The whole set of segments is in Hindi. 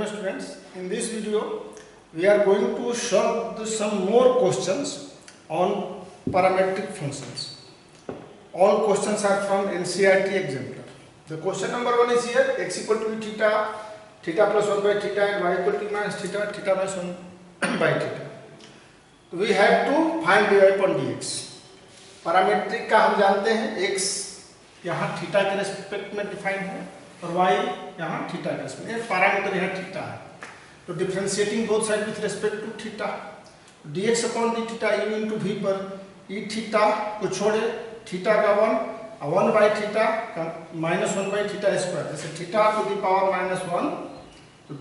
Hello students, in this video we are going to solve some more questions on parametric functions. All questions are from NCERT exemplar. The question number 1 is here: x equal to theta, theta plus 1 by theta, and y equal to minus theta, theta minus 1 by theta. We have to find dy upon dx. Parametric का हम जानते हैं x यहाँ थीटा के रेस्पेक्ट में डिफाइन है और y यहाँ थीटा के रेस्पेक्ट में, पैरामीटर यहाँ थीटा है. तो differentiating both side with respect to theta, dx upon d theta u into v पर ई थीटा को छोड़े थीटा का 1 बाई थीटा का माइनस 1 बाई थीटा स्क्वायर, जैसे theta to the power minus 1 तो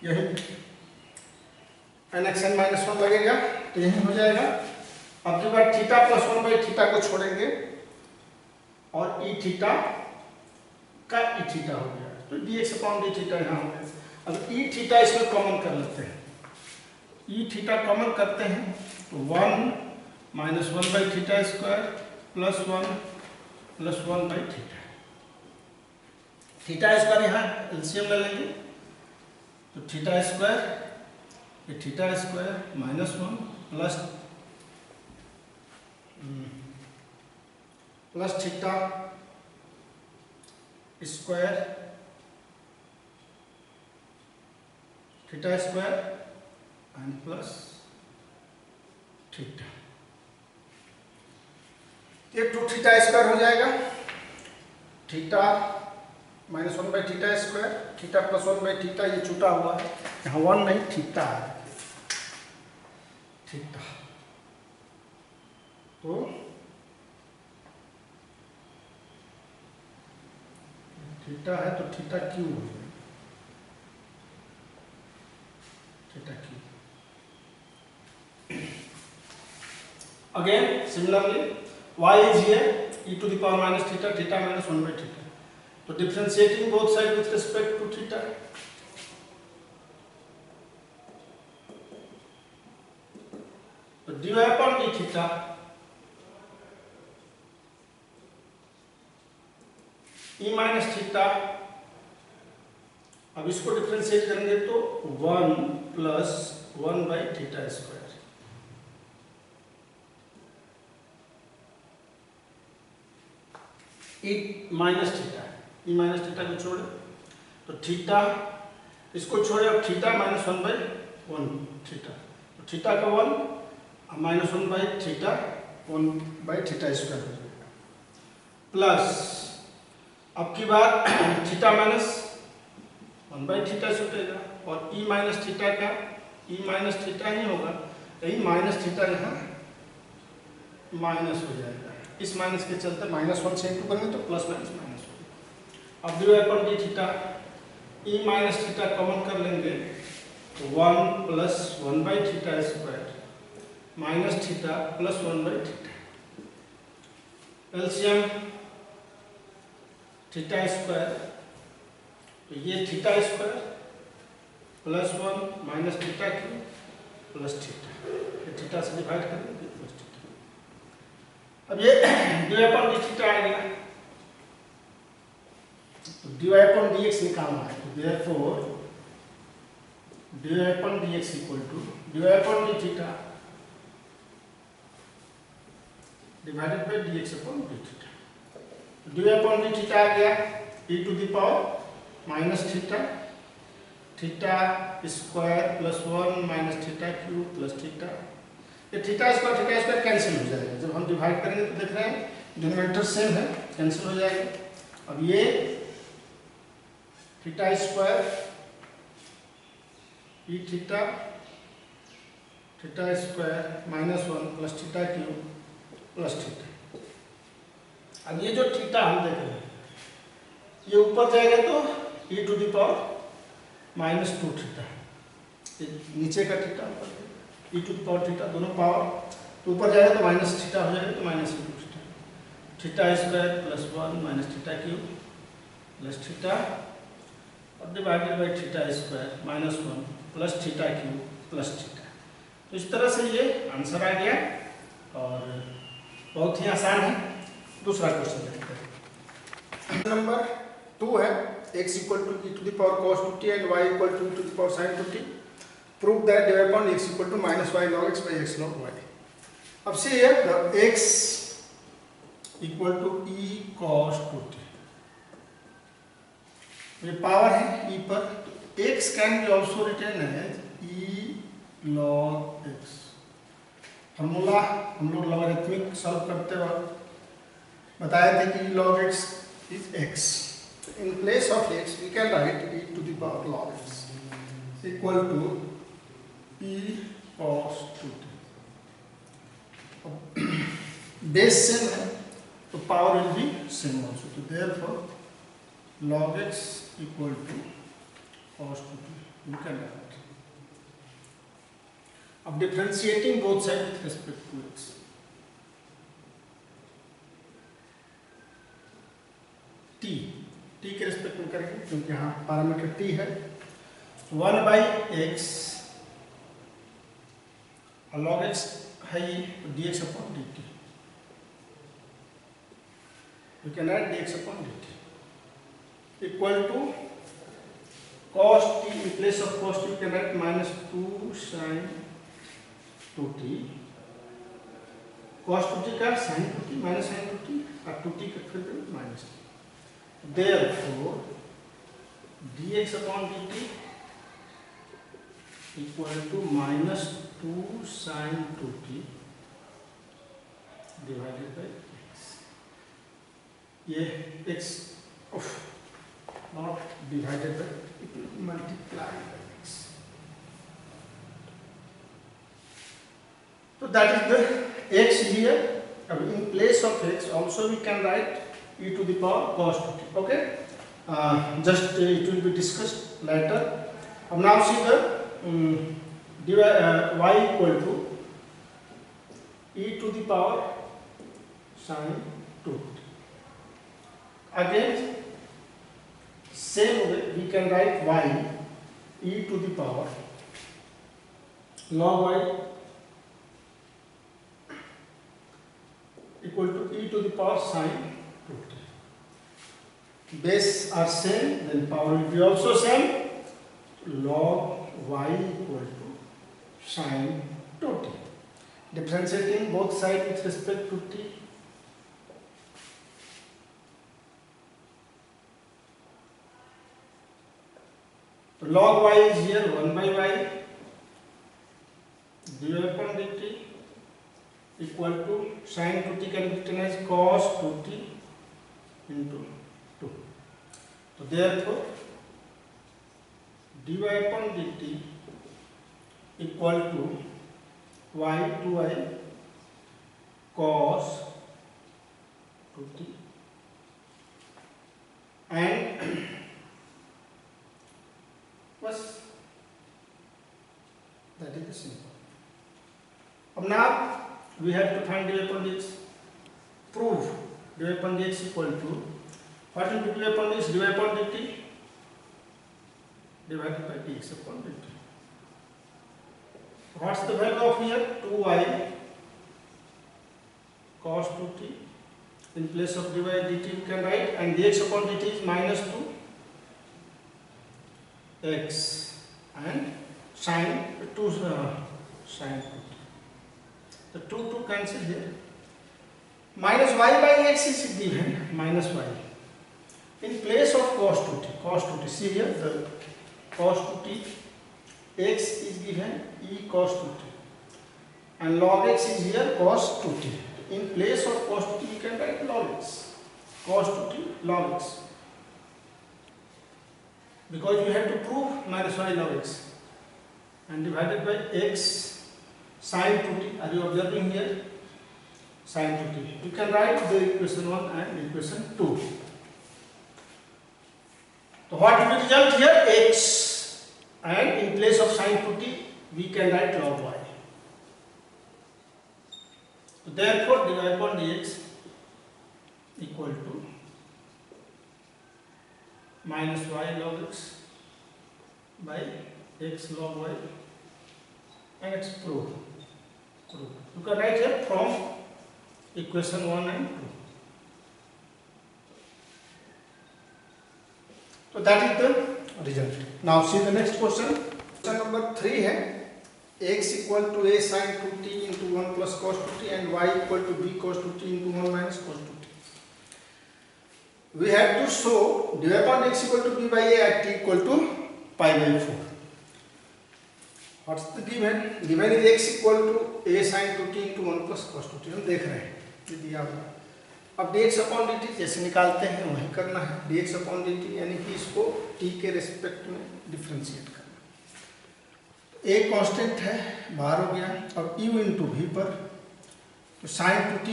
यही nxn माइनस 1 लगेगा तो यही हो जाएगा. अब जब आप थीटा प्लस 1 बाई थीटा को छोड़ेंगे और ई थीटा का ई थीटा हो गया तो dx अपॉन डी थीटा यहाँ हो गया. अब ई थीटा इसमें कॉमन कर लेते हैं, ई थीटा कॉमन करते हैं तो 1 minus 1 by theta square plus 1 by theta. Theta square यहाँ एलसीएम ले लेंगे तो थीटा स्क्वायर ये theta square minus 1 plus theta square and plus theta. ये 2 थीटा स्क्वायर हो जाएगा. Theta minus 1 by theta square, theta plus 1 by theta, ये छूटा हुआ है यहाँ 1 नहीं थीटा है, थीटा. तो थीटा है तो थीटा क्यू हो जाएगा, theta Q. Again similarly y is here e to the power minus theta, theta minus 1 by theta. So differentiating both sides with respect to theta. So dy upon d theta e minus theta, अब इसको डिफरेंशिएट करेंगे तो 1 plus 1 by theta square. E minus theta, e minus theta को छोड़े तो थीटा, इसको छोड़े अब थीटा माइनस 1 बाई 1 थीटा, तो थीटा का 1 minus 1 by theta 1 by theta square हो जाएगा. प्लस अब की बात थीटा माइनस 1 बाई थीटा छूटेगा और ई माइनस थीटा का ई माइनस थीटा ही होगा, यही माइनस थीटा यहाँ माइनस हो जाएगा. इस माइनस के चलते माइनस 1 से इंटू करेंगे तो प्लस माइनस माइनस हो. अब d y upon d theta e minus theta common कर लेंगे तो 1 plus 1 by theta square minus theta plus 1 by theta. LCM theta square तो ये theta square plus 1 minus theta cube plus theta, ये थीटा से डिवाइड करेंगे प्लस थीटा. अब ये dy अपॉन डी थीटा आ गया तो dy अपॉन dx निकालना है तो therefore dy upon dx equal to dy upon d theta divided by dx upon d theta. dy upon d theta आ गया e to the power minus theta, theta square plus 1 minus theta cube plus theta. ये थीटा स्क्वायर कैंसिल हो जाएगा, जब हम डिवाइड करेंगे तो देख रहे हैं डिनोमिनेटर सेम है, कैंसिल हो जाएगा. अब ये theta square E theta theta square minus 1 plus theta cube plus theta. अब ये जो थीटा हम देख रहे हैं ये ऊपर जाएगा तो e to the power minus 2 theta, नीचे का theta e to the power theta दोनों पावर तो ऊपर जाएगा तो माइनस थीटा हो जाएगा तो minus two theta. Theta square plus 1 minus theta cube plus theta और divided by theta square minus 1 plus theta cube plus theta. तो इस तरह से ये आंसर आ गया और बहुत ही आसान है. दूसरा क्वेश्चन देखते हैं. नंबर 2 है x equal to e to the power cos 2t and y equal to e to the power sin 2t. Prove that dy upon x equal to minus y log x by x log y. Now see here, the x equal to e cos 2t. ये पावर है e पर, तो x can be also written as e log x. Formula हम लोग लॉगरिथमिक सॉल्व करते वक्त बताए थे कि e log x is x. In place of x, we can write e to the power log x equal to e cos 2t. Base same है, तो power will be same also. So therefore, log x equal to cos 2t. You can write. Of differentiating both sides with respect to x. t के रिस्पेक्ट में करेंगे क्योंकि यहाँ पैरामीटर t है. 1 by x और log x है dx upon dt. You can add dx upon dt equal to cos t. In place of cos t you can write minus 2 sin 2t. cos 2t का sin 2t minus sin 2t और 2t का फिर minus t. Therefore, dx upon dt equal to minus 2 sin 2t divided by x. ये x not divided by, it will be multiplied by x. So that is the x here. In place of x also we can write e to the power cos 2t. Okay, just it will be discussed later. Now see the y equal to e to the power sin 2t. Again same way we can write y e to the power log y equal to e to the power sin 2t. Base are same, then power will be also same. Log y equal to sin 2t. Differentiating both sides with respect to t. So log y is here 1 by y dy upon dt equal to sin 2t can be written as cos 2t into 2. So therefore, dy upon dt equal to y to y cos 2t and बस that is the simple. Now we have to find dy upon dx. Prove dy upon dx equal to, what will be dy upon dx? Dy upon dt divided by dx upon dt. What's the value of here? 2y cos 2t. In place of dy dt you can write, and dx upon dt is minus 2x and sin 2 sin 2t. The 2 cancel here. Minus y by x is given, minus y. In place of cos 2t, see here the cos 2t, x is given e cos 2t, and log x is here cos 2t. In place of cos 2t you can write log x, cos 2t log x, because you have to prove minus y log x, and divided by x sin 2t. Are you observing here? Sin 2t. You can write the equation 1 and equation 2. So what will be the result here? X, and in place of sin 2t we can write log y. So therefore dy upon dx equal to minus y log x by x log y, and it's proved. You can write here from equation 1 and 2. So that is the result. Now see the next question. Question number 3 है x equal to a sin 2t into 1 plus cos 2t and y equal to b cos 2t into 1 minus cos 2t. We have to show dy upon x equal to b by a at t equal to pi by 4. What's the given? Given is x equal to a sin 2t into 1 plus cos 2t. हम देख रहे हैं ये दिया हुआ है. अब dx अपॉन dt जैसे निकालते हैं वही करना है. dx अपॉन dt यानी कि इसको t के रेस्पेक्ट में डिफरेंशिएट करना. a कांस्टेंट है बाहर हो गया. अब u इंटू वी पर तो साइन 2t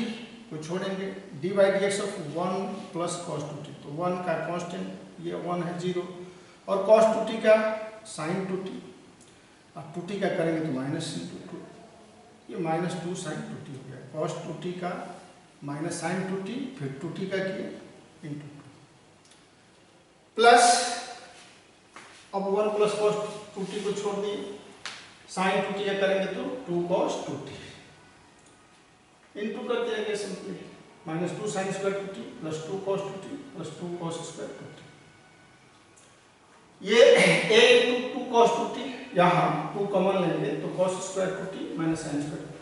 को छोड़ेंगे. dy dx of 1 plus cos 2t तो 1 का कांस्टेंट ये 1 है 0 और कॉस 2t का साइन 2t. अब 2t का करेंगे तो माइनस इंटू 2 ये माइनस 2 साइन 2t हो गया. कॉस 2t का माइनस साइन 2t फिर 2t का किए इंटू 2 प्लस अब 1 प्लस कॉस 2t को छोड़ दिए. साइन 2t का करेंगे तो 2 कॉस 2t इंटू कर दिया गया simply. Minus 2 sign square 2t plus 2 cos 2t plus 2 cos square 2t. ये a इंटू 2 कॉस 2t यहाँ 2 कॉमन लेंगे तो cos square 2t minus sine square 2t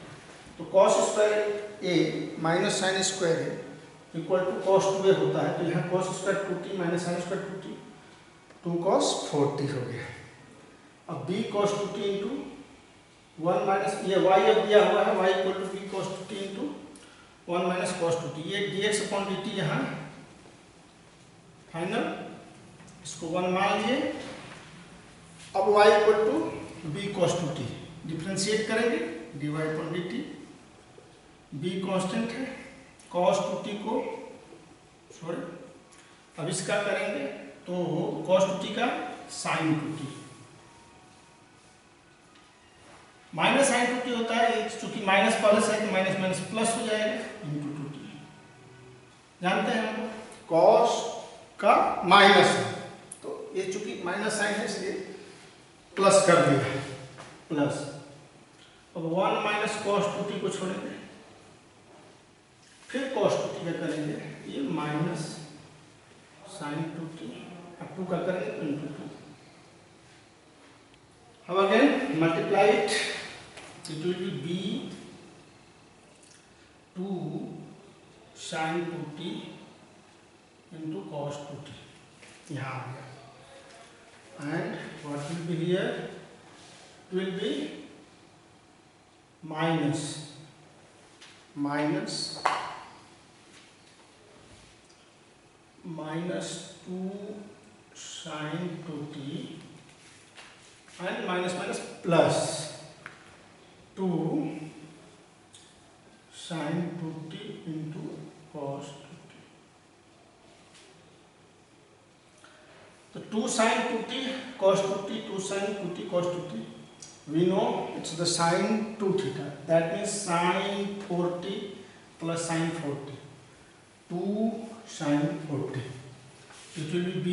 तो cos square a minus sine square a equal to cos 2a होता है. तो यहाँ cos square 2t minus sine square 2t 2 cos 4t हो गया. अब b cos 2t into 1 minus ये y अब दिया हुआ है y equal to b cos 2t into 1 माइनस cos 2t. ये dx अपॉन dt यहाँ फाइनल इसको 1 मान लिए. अब y equal to b cos 2t differentiate करेंगे dy upon dt. b constant है cos 2t को छोड़े. अब इसका करेंगे तो cos 2t का sin 2t minus sign 2t होता है. चूंकि माइनस प्लस है तो माइनस माइनस प्लस हो जाएगा इंटू 2t. जानते हैं हम cos का माइनस है तो ये चूंकि माइनस साइन है इसलिए प्लस कर दिया प्लस. अब 1 माइनस cos 2t को छोड़ेंगे फिर cos 2t का करेंगे ये माइनस साइन 2t अब 2 का करेंगे तो इंटू 2. अब again multiply it. It will be b 2 sin 2t into cos 2t यहाँ आ गया. And what will be here? It will be minus 2 sin 2t and minus minus plus 2 sin 2t into cos 2t. So 2 sin 2t cos 2t 2 sin 2t cos 2t. We know it's the sin 2 theta. That means sin 4t plus sin 4t. 2 sin 4t. It will be b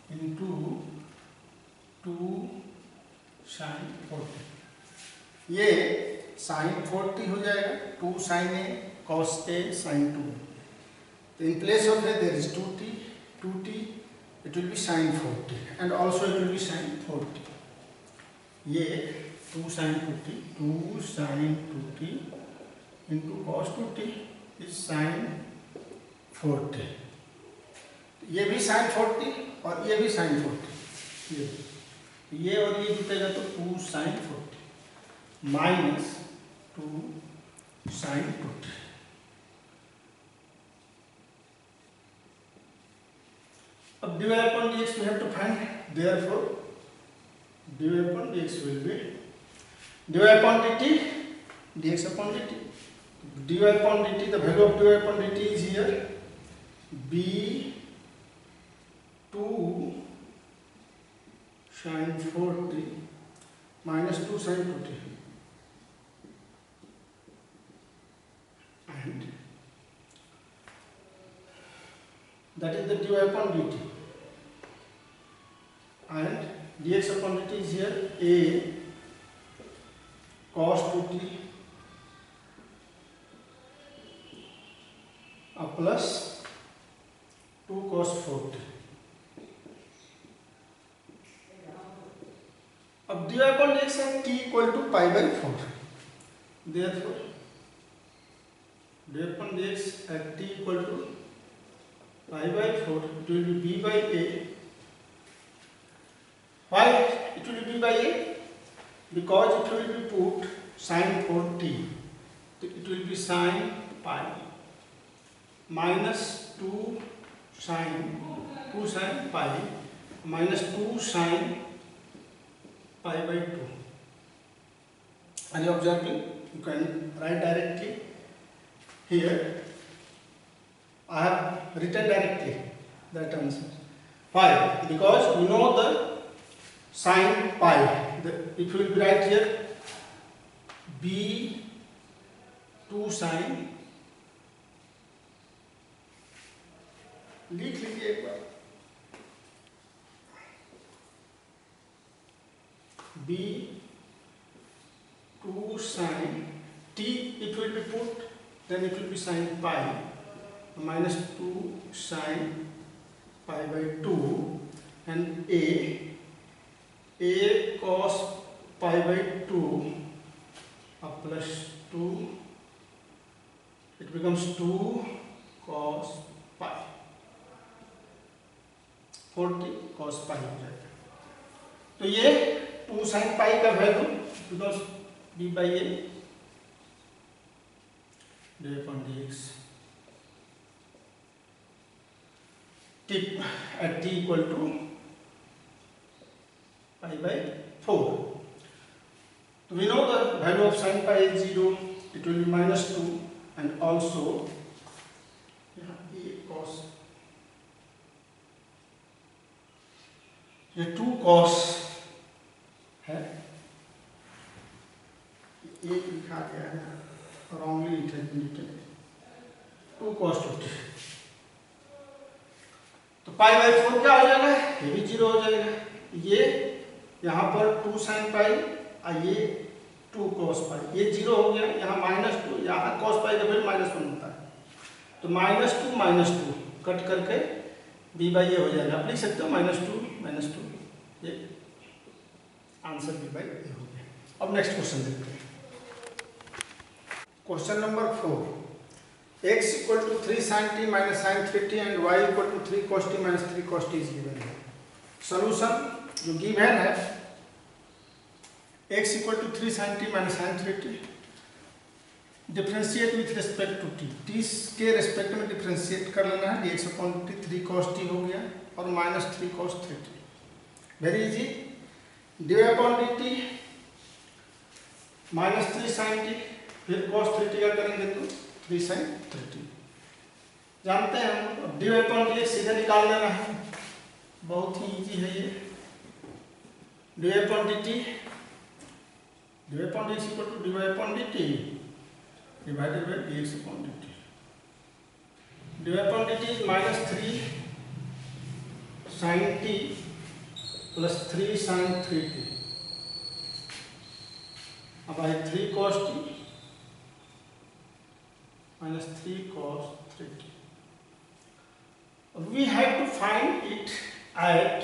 into 2 sin 4t. ये साइन 4t हो जाएगा. 2 sign a cos a sin 2. तो in place of a there is 2t it will be sin 4t and also it will be sin 4t. ये 2 sin 2t into cos 2t is sin 4t. ये भी sin 4t और ये भी sin 4t. ये और ये जुटेगा तो 2 sin 4t minus 2 sin 2t. अब dy upon dx we have to find. Therefore dy upon dx will be dy upon dt dx upon dt. dy upon dt, the value of dy upon dt is here b 2 sin 4t minus 2 sin 2t. And that is the dy upon dt. And dx upon dt is here a cos 2t plus 2 cos 4t अब dy upon dx है t equal to pi by 4. Therefore dy upon dx at t equal to pi by 4, it will be b by a. Why it will be by a? Because it will be put sin 4t. It will be sin pi minus 2 sin pi minus 2 sin pi by 2. Are you observing? You can write directly here. I have written directly that answer. Why? Because we know the sin pi. If you will write here b 2 sin, लिख लीजिए एक बार, b 2 sin t, it will be put, then it will be sin pi minus 2 sin pi by 2 and a cos pi by 2 plus 2, it becomes 2 cos pi, 40 cos pi हो जाएगा. तो ये 2 sin pi का value because b by a dy upon dx at t equal to pi by 4. So we know the value of sin pi is 0, it will be minus 2, and also a cos, ये 2 cos है, ये लिखा गया है wrongly written, 2 cos 50. तो पाई बाई 4 क्या हो जाएगा, ये भी 0 हो जाएगा. ये यहाँ पर 2 sin pi और ये 2 cos pi, ये 0 हो गया. यहाँ -2, यहाँ cos pi का वैल्यू -1 होता है, तो -2 कट करके b by a हो जाएगा. आप लिख सकते हो -2, ये आंसर b by a हो गया. अब नेक्स्ट क्वेश्चन देखते हैं. Question number 4. x equal to 3 sin t minus sin 3t and y equal to 3 cos t minus 3 cos t is given है. सॉल्यूशन जो गिवन है, x equal to 3 sin t minus sin 3t, differentiate with respect to t, t के रिस्पेक्ट में डिफरेंशिएट कर लेना है. dx upon dt 3 cos t हो गया और minus 3 cos 3t. Very easy. dy upon dt minus 3 sin t, फिर cos 3t का करेंगे तो 3 sin 3t. जानते हैं हम, dy upon dx सीधे निकाल लेना है, बहुत ही इजी है ये. dy upon dt, dy upon dx equal to dy upon dt divided by dx upon dt. dy upon dt is minus 3 sin t plus 3 sin 3t. अब आए 3 cos t minus 3 cos 3t. We have to find it at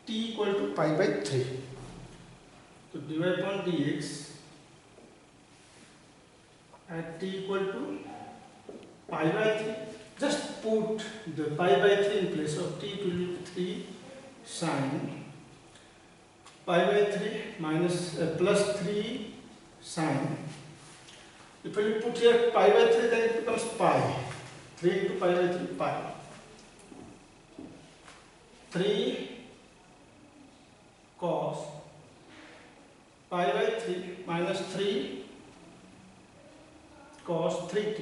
t equal to pi by 3. So dy upon dx at t equal to pi by 3. Just put the pi by 3 in place of t. It will be 3 sin pi by 3 minus plus 3 sin. If you put here pi by 3, then it becomes pi. 3 into pi by 3, pi. 3 cos pi by 3 minus 3 cos 3t.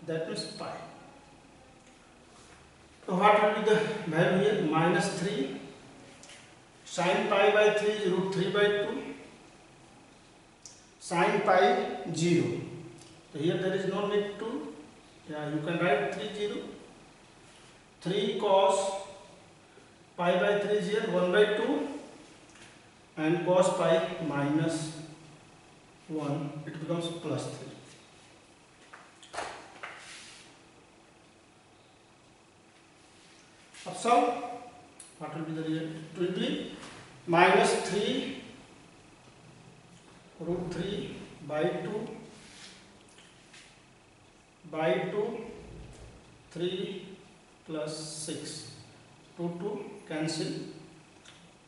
That means pi. So what will be the value here? Minus 3 sin pi by 3 is root 3 by 2. Sin pi 0. So here there is no need to, you can write 3 0. 3 cos pi by 3 is here 1 by 2, and cos pi minus 1, it becomes plus 3. Now solve. What will be the result? It will be -3 √3/2 3 plus 6 2 cancel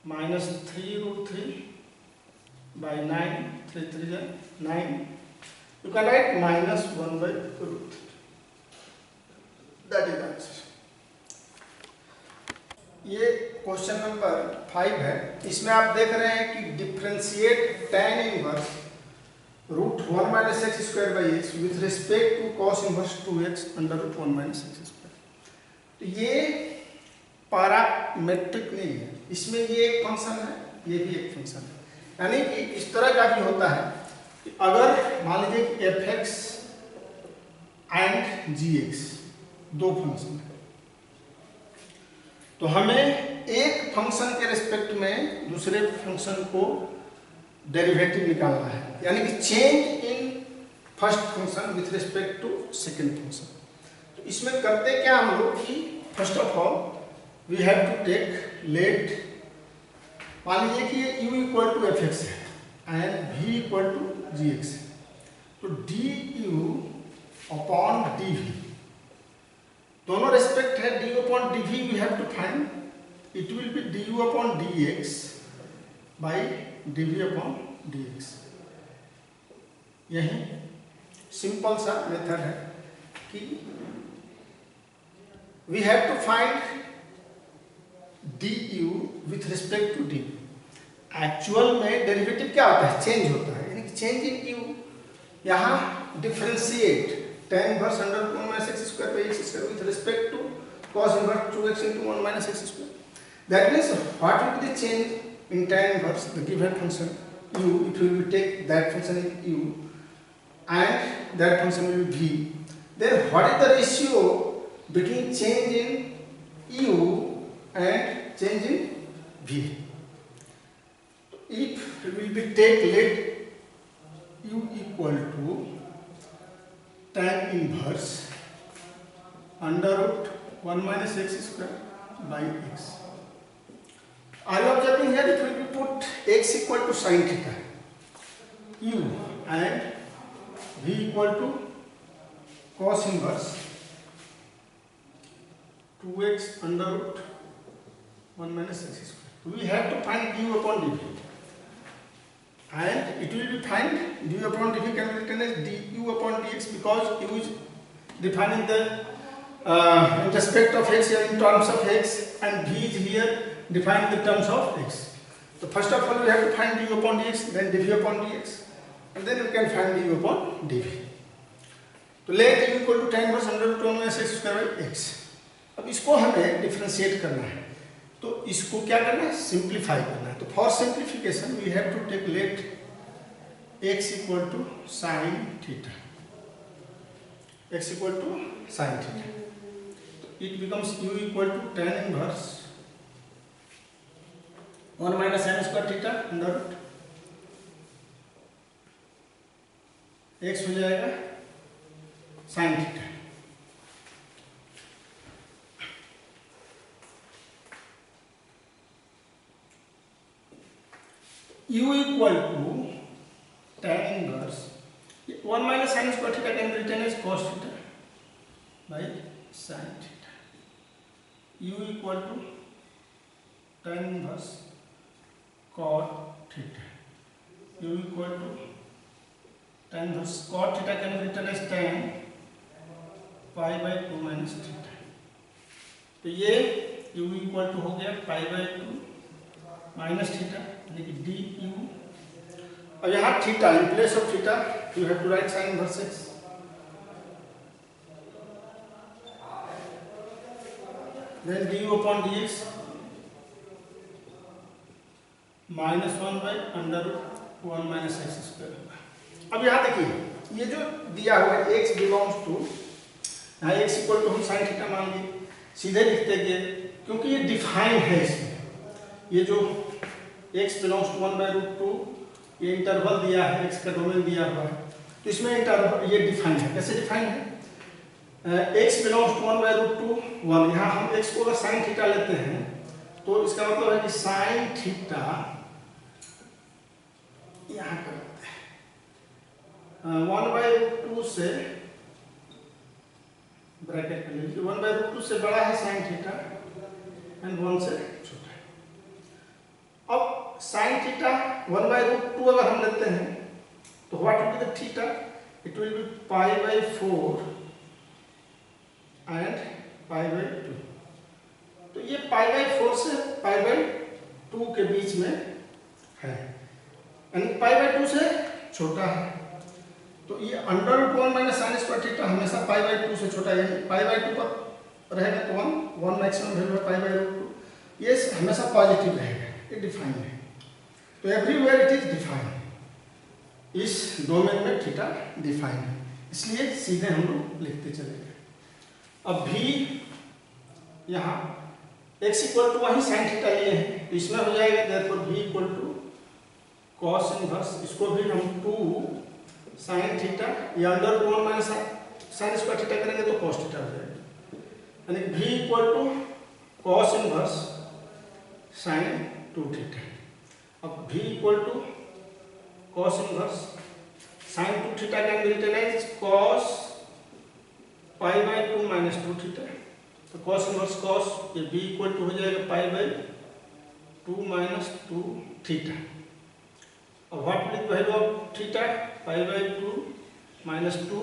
-3 √3/9 3 3 9 you can write -1/√3 that is answer। ये क्वेश्चन नंबर 5 है। इसमें आप देख रहे हैं कि differentiate tan inverse √1 - x² with respect to cos inverse 2x √1 - x²। तो ये पैरामेट्रिक नहीं है, इसमें ये एक फंक्शन है, ये भी एक फंक्शन है। यानी कि इस तरह का भी होता है कि अगर मान लीजिए कि fx एंड gx दो फंक्शन है, तो हमें एक फंक्शन के रिस्पेक्ट में दूसरे फंक्शन को डेरिवेटिव निकालना है, यानी कि change in first function with respect to second function. तो इसमें करते क्या हम लोग कि first of all we have to take let, मान लीजिए कि u इक्वल टू fx है and v equal to gx है, तो du अपॉन dv दोनों रेस्पेक्ट है, du upon dv we have to find, it will be du upon dx by dv upon dx। यही सिंपल सा मेथड है कि we have to find du with respect to dv। Actual में डेरिवेटिव क्या होता है, चेंज होता है, यानी कि चेंज इन u। यहाँ differentiate tan inverse √1 - x² with respect to cos inverse 2x into 1 - x²। That means what will be the change in tan inverse the given function u? It will be take that function is u and that function will be v. Then what is the ratio between change in u and change in v? If we will be take let u equal to tan inverse √1 - x² by x. Are you observing here? It will be put x equal to sin theta u and v equal to cos inverse 2x √1 - x². We have to find du upon dv, and it will be find du upon dv can be written as du upon dx because u is defining the in respect of x here in terms of x and v is here defining the terms of x. So first of all we have to find du upon dx, then dv upon dx, and then we can find du upon dv. तो let u equal to tan inverse √1 - x² by x। अब इसको हमें डिफरेंशिएट करना है, तो इसको क्या करना है, सिंप्लीफाई करना है। तो for simplification we have to take let x equal to sine theta, x equal to sine theta, तो it becomes u equal to tan inverse 1 - sin² theta under x हो जाएगा sine theta. u equal to tan inverse 1 - sin² theta can be written as cos theta by sin theta. u equal to tan inverse cot theta. u equal to tan inverse cot theta can be written as tan pi by 2 minus theta. तो ये u equal to हो गया pi by 2 माइनस थीटा, यानी कि du, और यहाँ theta in place of theta you have to write sine inverse x, then du upon dx -1 by √1 - x²। अब यहाँ देखिए ये जो दिया हुआ है x बिलोंग्स टू, यहाँ x इक्वल टू हम साइन थीटा मान लिए, सीधे लिखते गए क्योंकि ये डिफाइन है। इसमें ये जो x बिलोंग्स टू 1/√2 ये इंटरवल दिया है, x का डोमेन दिया हुआ है, तो इसमें इंटरवल ये डिफाइन है। कैसे डिफाइन है, x बिलोंग्स टू 1/√2 1, यहाँ हम x को अगर साइन थीटा लेते हैं तो इसका मतलब है कि साइन थीटा यहाँ कर देते हैं 1/√2 से ब्रैकेट कर लीजिए, 1/√2 से बड़ा है साइन थीटा एंड 1 से छोटा है। अब साइन थीटा 1/√2 अगर हम लेते हैं तो what will be the theta? It will be π/4 and π/2। तो ये π/4 से π/2 के बीच में है, यानी π/2 से छोटा है। तो ये √1 माइनस साइन स्क्वायर थीटा हमेशा π/2 से छोटा है, यानी π/2 पर रहेगा तो 1 मैक्सिमम वैल्यू है π/2, ये हमेशा पॉजिटिव रहेगा, ये डिफाइन है। तो एवरीवेयर इट इज डिफाइन, इस डोमेन में थीटा डिफाइन है, इसलिए सीधे हम लोग लिखते चले गए। अब भी यहाँ x इक्वल टू वही साइन थीटा लिए हैं, तो इसमें हो जाएगा therefore v equal to cos inverse, इसको भी हम 2 साइन थीटा या √1 माइनस साइन स्क्वायर थीटा करेंगे तो कॉस थीटा हो जाएगा, यानी v equal to cos inverse sine 2 theta. अब v equal to cos inverse sine 2 theta can be written as cos π/2 minus 2 theta. तो कॉस इनवर्स कॉस, ये b इक्वल टू हो जाएगा π/2 माइनस 2 थीटा। अब what will be value of theta? π/2 minus 2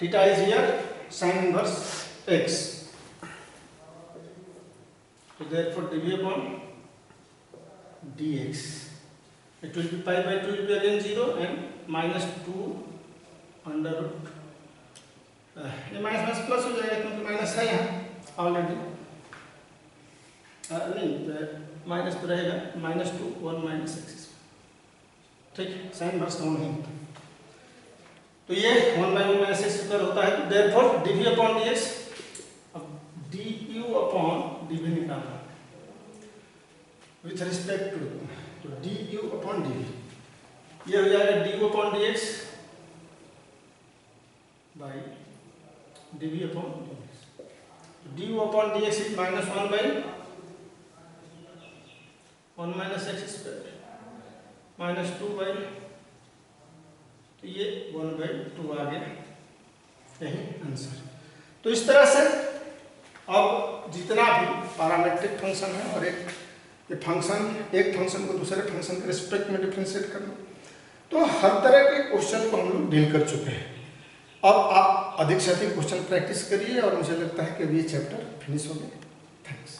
theta is here sine inverse x। तो therefore dv upon dx it will be π/2 will be again 0 and minus 2 under root ये माइनस माइनस प्लस हो जाएगा क्योंकि माइनस है यहाँ ऑलरेडी, नहीं माइनस तो रहेगा, -2 1 माइनस x, ठीक, साइन इनवर्स का नहीं होता। तो ये 1/1 माइनस x स्क्वायर होता है। तो देयरफॉर dv अपॉन dx, अब du अपॉन dv निकालना विथ रिस्पेक्ट टू, तो du अपॉन dv ये हो जाएगा du upon dx by dv upon dx। du upon dx is -1/1 minus x square -2 तो ये 1/2 आ गया, यही आंसर। तो इस तरह से अब जितना भी पैरामीट्रिक फंक्शन है और एक फंक्शन को दूसरे फंक्शन के रिस्पेक्ट में डिफरेंशिएट करना, तो हर तरह के क्वेश्चन को हम लोग डील कर चुके हैं। अब आप अधिक से अधिक क्वेश्चन प्रैक्टिस करिए और मुझे लगता है कि ये चैप्टर फिनिश हो गया। थैंक्स।